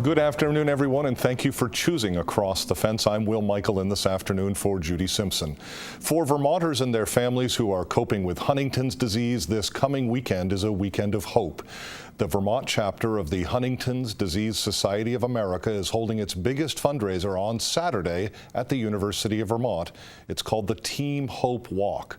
Good afternoon, everyone, and thank you for choosing Across the Fence. I'm Will Michael in this afternoon for Judy Simpson. For Vermonters and their families who are coping with Huntington's disease, this coming weekend is a weekend of hope. The Vermont chapter of the Huntington's Disease Society of America is holding its biggest fundraiser on Saturday at the University of Vermont. It's called the Team Hope Walk.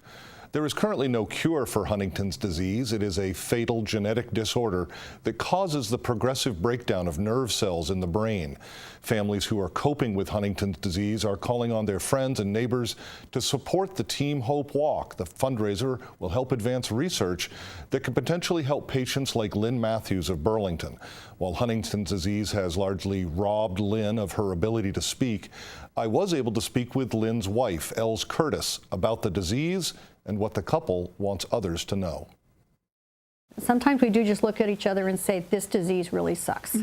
There is currently no cure for Huntington's disease. It is a fatal genetic disorder that causes the progressive breakdown of nerve cells in the brain. Families who are coping with Huntington's disease are calling on their friends and neighbors to support the Team Hope Walk. The fundraiser will help advance research that could potentially help patients like Lynn Matthews of Burlington. While Huntington's disease has largely robbed Lynn of her ability to speak, I was able to speak with Lynn's wife, Els Curtis, about the disease and what the couple wants others to know. Sometimes we do just look at each other and say, this disease really sucks.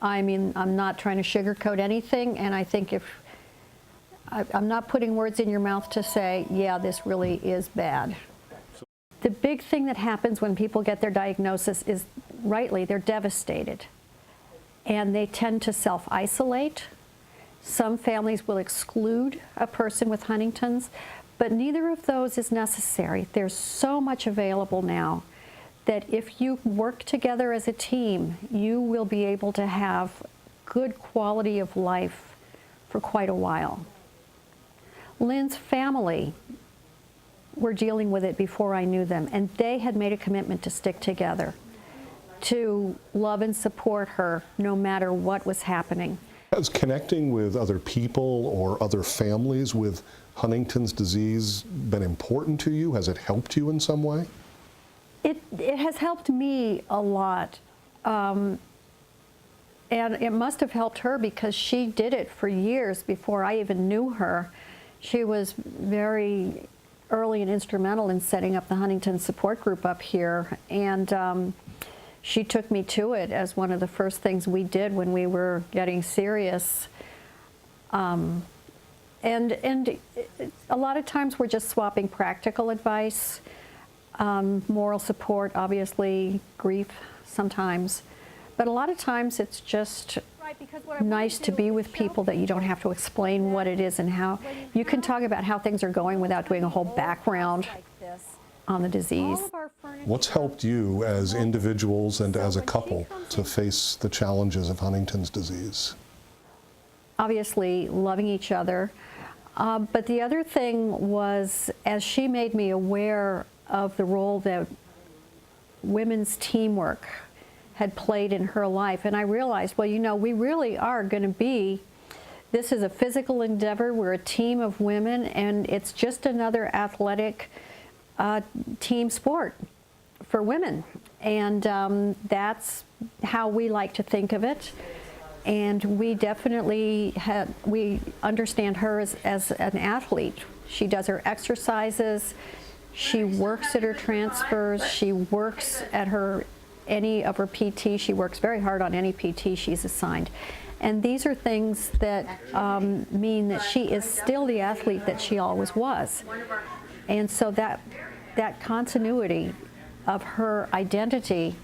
I mean, I'm not trying to sugarcoat anything, and I think I'm not putting words in your mouth to say, yeah, this really is bad. The big thing that happens when people get their diagnosis is, rightly, they're devastated. And they tend to self-isolate. Some families will exclude a person with Huntington's, but neither of those is necessary. There's so much available now that if you work together as a team, you will be able to have good quality of life for quite a while. Lynn's family were dealing with it before I knew them, and they had made a commitment to stick together, to love and support her no matter what was happening. Has connecting with other people or other families with Huntington's disease been important to you? Has it helped you in some way? It has helped me a lot. And it must have helped her because she did it for years before I even knew her. She was very early and instrumental in setting up the Huntington support group up here. And she took me to it as one of the first things we did when we were getting serious. And a lot of times we're just swapping practical advice, moral support, obviously, grief sometimes. But a lot of times it's just nice to be with people that you don't have to explain what it is and how. You can talk about how things are going without doing a whole background on the disease. What's helped you as individuals and as a couple to face the challenges of Huntington's disease? Obviously, loving each other. But the other thing was, as she made me aware of the role that women's teamwork had played in her life, and I realized, well, you know, we really are going to be, this is a physical endeavor, we're a team of women, and it's just another athletic team sport for women. And that's how we like to think of it. And we definitely we understand her as an athlete. She does her exercises, she works at her transfers, she works at any of her PT, she works very hard on any PT she's assigned. And these are things that mean that she is still the athlete that she always was. And so that continuity of her identity,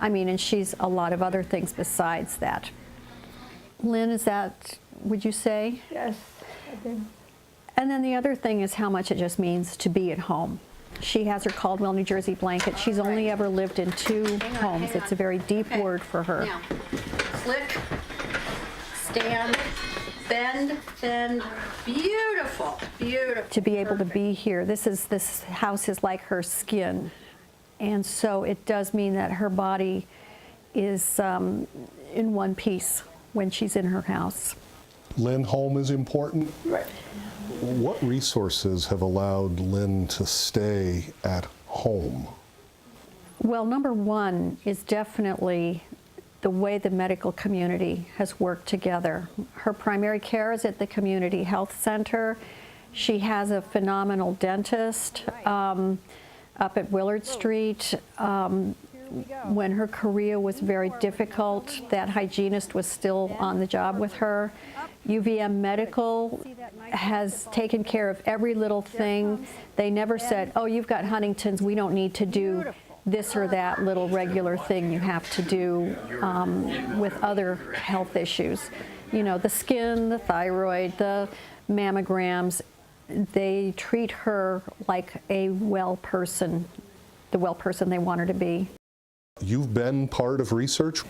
I mean, and she's a lot of other things besides that. Lynn, is that, would you say? Yes, I do. And then the other thing is how much it just means to be at home. She has her Caldwell, New Jersey blanket. She's only ever lived in 2 homes. It's a very deep word for her. Now, flick, stand, bend, bend. Beautiful, beautiful. To be able to be here, this house is like her skin. And so it does mean that her body is in one piece when she's in her house. Lynn, home is important. Right. What resources have allowed Lynn to stay at home? Well, number one is definitely the way the medical community has worked together. Her primary care is at the community health center. She has a phenomenal dentist up at Willard Street. When her career was very difficult, that hygienist was still on the job with her. UVM Medical has taken care of every little thing. They never said, oh, you've got Huntington's, we don't need to do this or that little regular thing you have to do with other health issues. You know, the skin, the thyroid, the mammograms. They treat her like a well person, the well person they want her to be. You've been part of research?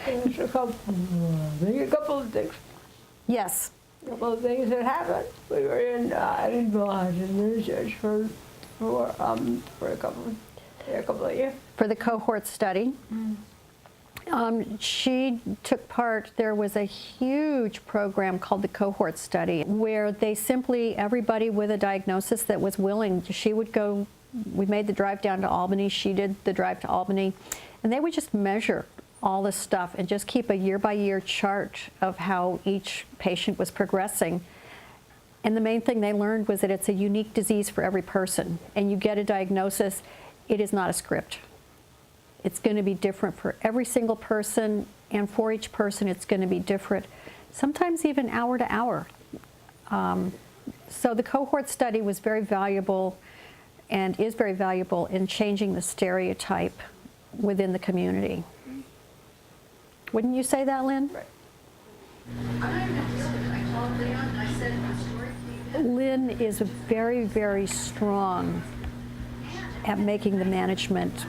There's a couple of things. Yes. A couple of things that happened. We were in Edinburgh in research for a couple of years. For the cohort study. She took part, there was a huge program called the cohort study where they simply, everybody with a diagnosis that was willing, she would go, we made the drive down to Albany, she did the drive to Albany, and they would just measure all this stuff and just keep a year-by-year chart of how each patient was progressing. And the main thing they learned was that it's a unique disease for every person. And you get a diagnosis, it is not a script. It's going to be different for every single person, and for each person it's going to be different, sometimes even hour to hour. So the cohort study was very valuable and is very valuable in changing the stereotype within the community. Wouldn't you say that, Lynn? Right. Lynn is very, very strong at making the management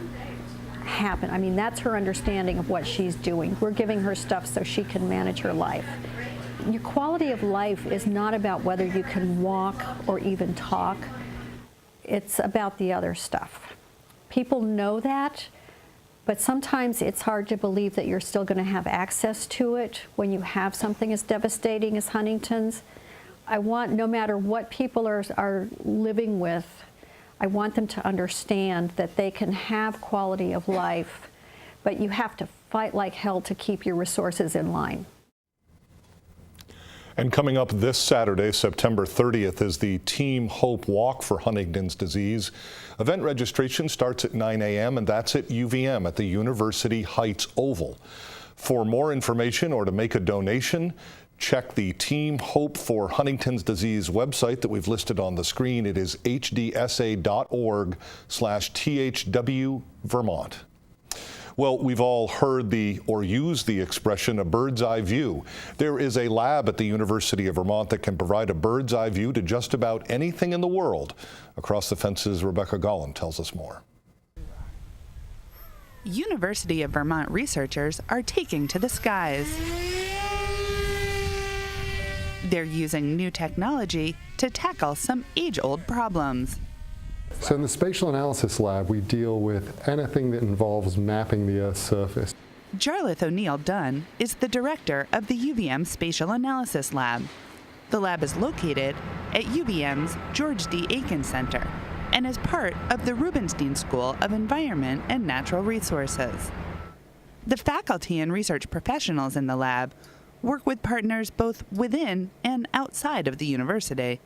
happen. I mean, that's her understanding of what she's doing. We're giving her stuff so she can manage her life. Your quality of life is not about whether you can walk or even talk. It's about the other stuff. People know that, but sometimes it's hard to believe that you're still going to have access to it when you have something as devastating as Huntington's. I want, no matter what people are living with, I want them to understand that they can have quality of life, but you have to fight like hell to keep your resources in line. And coming up this Saturday, September 30th, is the Team Hope Walk for Huntington's disease. Event registration starts at 9 a.m. and that's at UVM at the University Heights Oval. For more information or to make a donation, check the Team Hope for Huntington's disease website that we've listed on the screen. It is hdsa.org/THW Vermont. Well, we've all heard or used the expression a bird's eye view. There is a lab at the University of Vermont that can provide a bird's eye view to just about anything in the world. Across the Fence's Rebecca Gollan tells us more. University of Vermont researchers are taking to the skies. They're using new technology to tackle some age-old problems. So in the Spatial Analysis Lab, we deal with anything that involves mapping the Earth's surface. Jarlath O'Neill Dunn is the director of the UVM Spatial Analysis Lab. The lab is located at UVM's George D. Aiken Center and is part of the Rubenstein School of Environment and Natural Resources. The faculty and research professionals in the lab work with partners both within and outside of the university.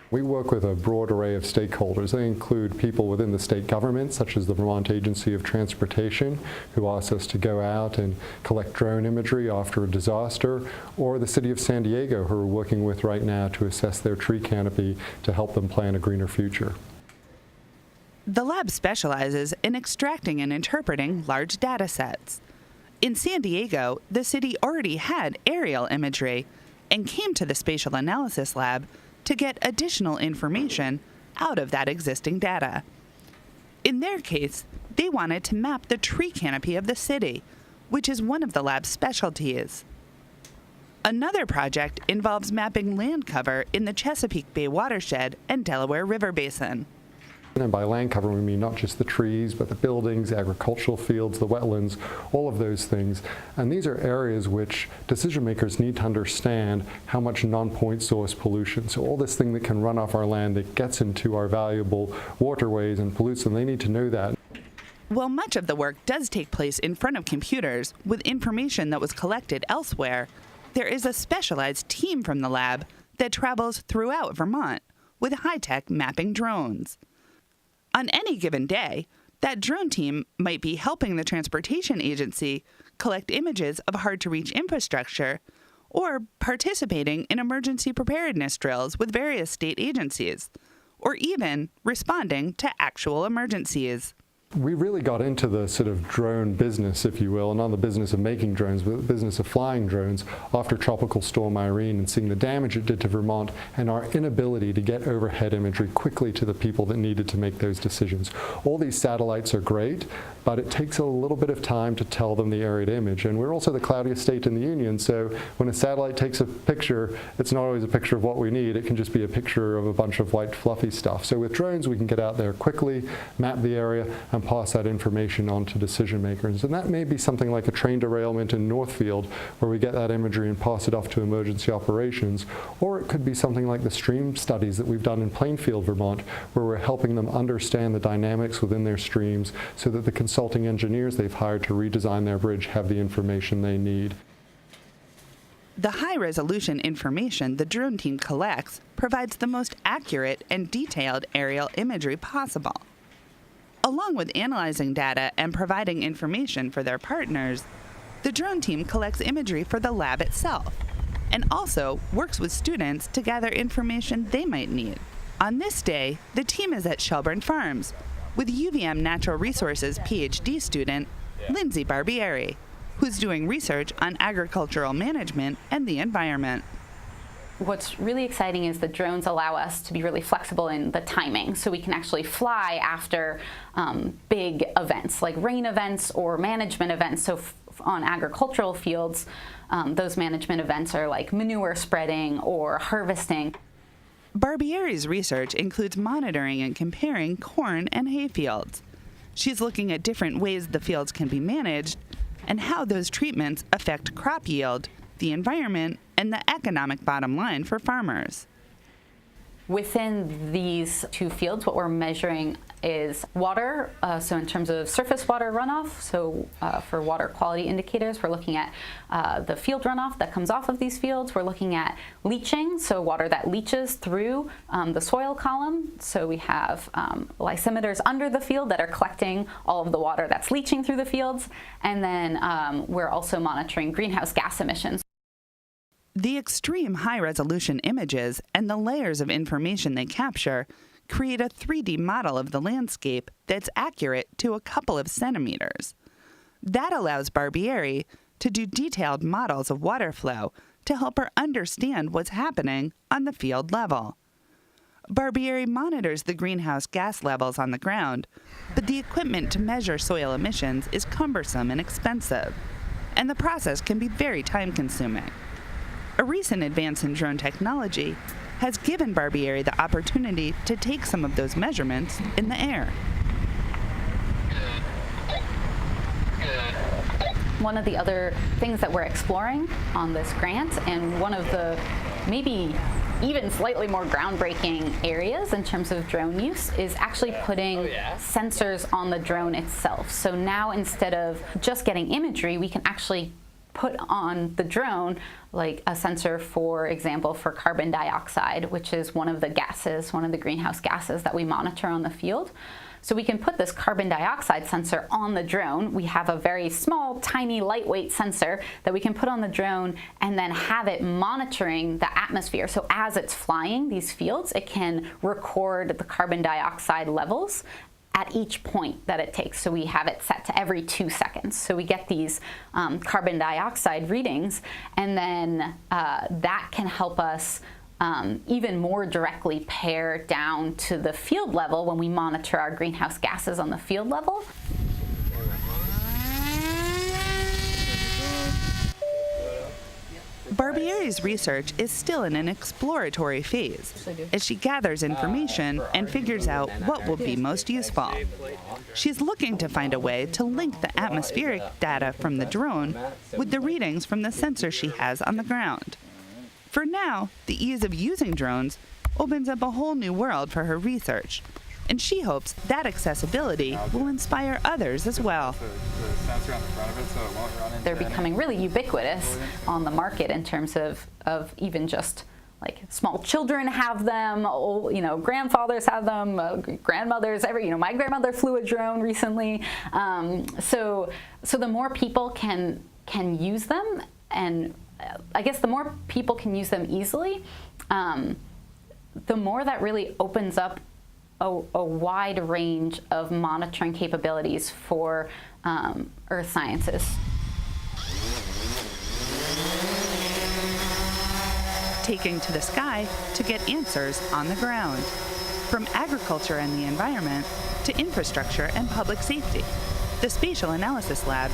We work with a broad array of stakeholders. They include people within the state government, such as the Vermont Agency of Transportation, who asks us to go out and collect drone imagery after a disaster, or the City of San Diego, who we're working with right now to assess their tree canopy to help them plan a greener future. The lab specializes in extracting and interpreting large data sets. In San Diego, the city already had aerial imagery and came to the Spatial Analysis Lab to get additional information out of that existing data. In their case, they wanted to map the tree canopy of the city, which is one of the lab's specialties. Another project involves mapping land cover in the Chesapeake Bay watershed and Delaware River basin. And by land cover, we mean not just the trees, but the buildings, agricultural fields, the wetlands, all of those things. And these are areas which decision makers need to understand how much non-point source pollution. So all this thing that can run off our land that gets into our valuable waterways and pollutes them, they need to know that. While much of the work does take place in front of computers with information that was collected elsewhere, there is a specialized team from the lab that travels throughout Vermont with high-tech mapping drones. On any given day, that drone team might be helping the transportation agency collect images of hard-to-reach infrastructure or participating in emergency preparedness drills with various state agencies, or even responding to actual emergencies. we really got into the sort of drone business, if you will, and not the business of making drones, but the business of flying drones after Tropical Storm Irene and seeing the damage it did to Vermont and our inability to get overhead imagery quickly to the people that needed to make those decisions. All these satellites are great, but it takes a little bit of time to tell them the area to image. And we're also the cloudiest state in the union, so when a satellite takes a picture, it's not always a picture of what we need. It can just be a picture of a bunch of white fluffy stuff. So with drones, we can get out there quickly, map the area, and pass that information on to decision makers. And that may be something like a train derailment in Northfield, where we get that imagery and pass it off to emergency operations. Or it could be something like the stream studies that we've done in Plainfield, Vermont, where we're helping them understand the dynamics within their streams so that the consulting engineers they've hired to redesign their bridge have the information they need. The high-resolution information the drone team collects provides the most accurate and detailed aerial imagery possible. Along with analyzing data and providing information for their partners, the drone team collects imagery for the lab itself and also works with students to gather information they might need. On this day, the team is at Shelburne Farms with UVM Natural Resources PhD student Lindsay Barbieri, who's doing research on agricultural management and the environment. What's really exciting is the drones allow us to be really flexible in the timing, so we can actually fly after big events like rain events or management events. So on agricultural fields, those management events are like manure spreading or harvesting. Barbieri's research includes monitoring and comparing corn and hay fields. She's looking at different ways the fields can be managed and how those treatments affect crop yield, the environment, and the economic bottom line for farmers. Within these two fields, what we're measuring is water, so in terms of surface water runoff, so for water quality indicators, we're looking at the field runoff that comes off of these fields. We're looking at leaching, so water that leaches through the soil column. So we have lysimeters under the field that are collecting all of the water that's leaching through the fields. And then we're also monitoring greenhouse gas emissions. The extreme high-resolution images and the layers of information they capture create a 3D model of the landscape that's accurate to a couple of centimeters. That allows Barbieri to do detailed models of water flow to help her understand what's happening on the field level. Barbieri monitors the greenhouse gas levels on the ground, but the equipment to measure soil emissions is cumbersome and expensive, and the process can be very time-consuming. A recent advance in drone technology has given Barbieri the opportunity to take some of those measurements in the air. One of the other things that we're exploring on this grant, and one of the maybe even slightly more groundbreaking areas in terms of drone use, is actually putting sensors on the drone itself. So now instead of just getting imagery, we can actually put on the drone like a sensor, for example, for carbon dioxide, which is one of the gases, one of the greenhouse gases that we monitor on the field. So we can put this carbon dioxide sensor on the drone. We have a very small, tiny, lightweight sensor that we can put on the drone and then have it monitoring the atmosphere. So as it's flying these fields, it can record the carbon dioxide levels at each point that it takes. So we have it set to every 2 seconds. So we get these carbon dioxide readings, and then that can help us even more directly pare down to the field level when we monitor our greenhouse gases on the field level. Barbieri's research is still in an exploratory phase as she gathers information and figures out what will be most useful. She's looking to find a way to link the atmospheric data from the drone with the readings from the sensor she has on the ground. For now, the ease of using drones opens up a whole new world for her research, and she hopes that accessibility will inspire others as well. They're becoming really ubiquitous on the market in terms of even just like small children have them, old, grandfathers have them, grandmothers, my grandmother flew a drone recently. So the more people can use them, and I guess the more people can use them easily, the more that really opens up a wide range of monitoring capabilities for earth sciences. Taking to the sky to get answers on the ground. From agriculture and the environment to infrastructure and public safety, the Spatial Analysis Lab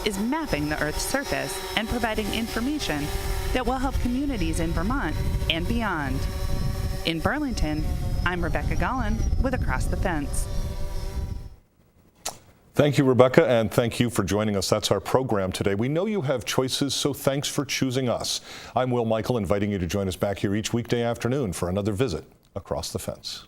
is mapping the Earth's surface and providing information that will help communities in Vermont and beyond. In Burlington, I'm Rebecca Gollin with Across the Fence. Thank you, Rebecca, and thank you for joining us. That's our program today. We know you have choices, so thanks for choosing us. I'm Will Michael, inviting you to join us back here each weekday afternoon for another visit Across the Fence.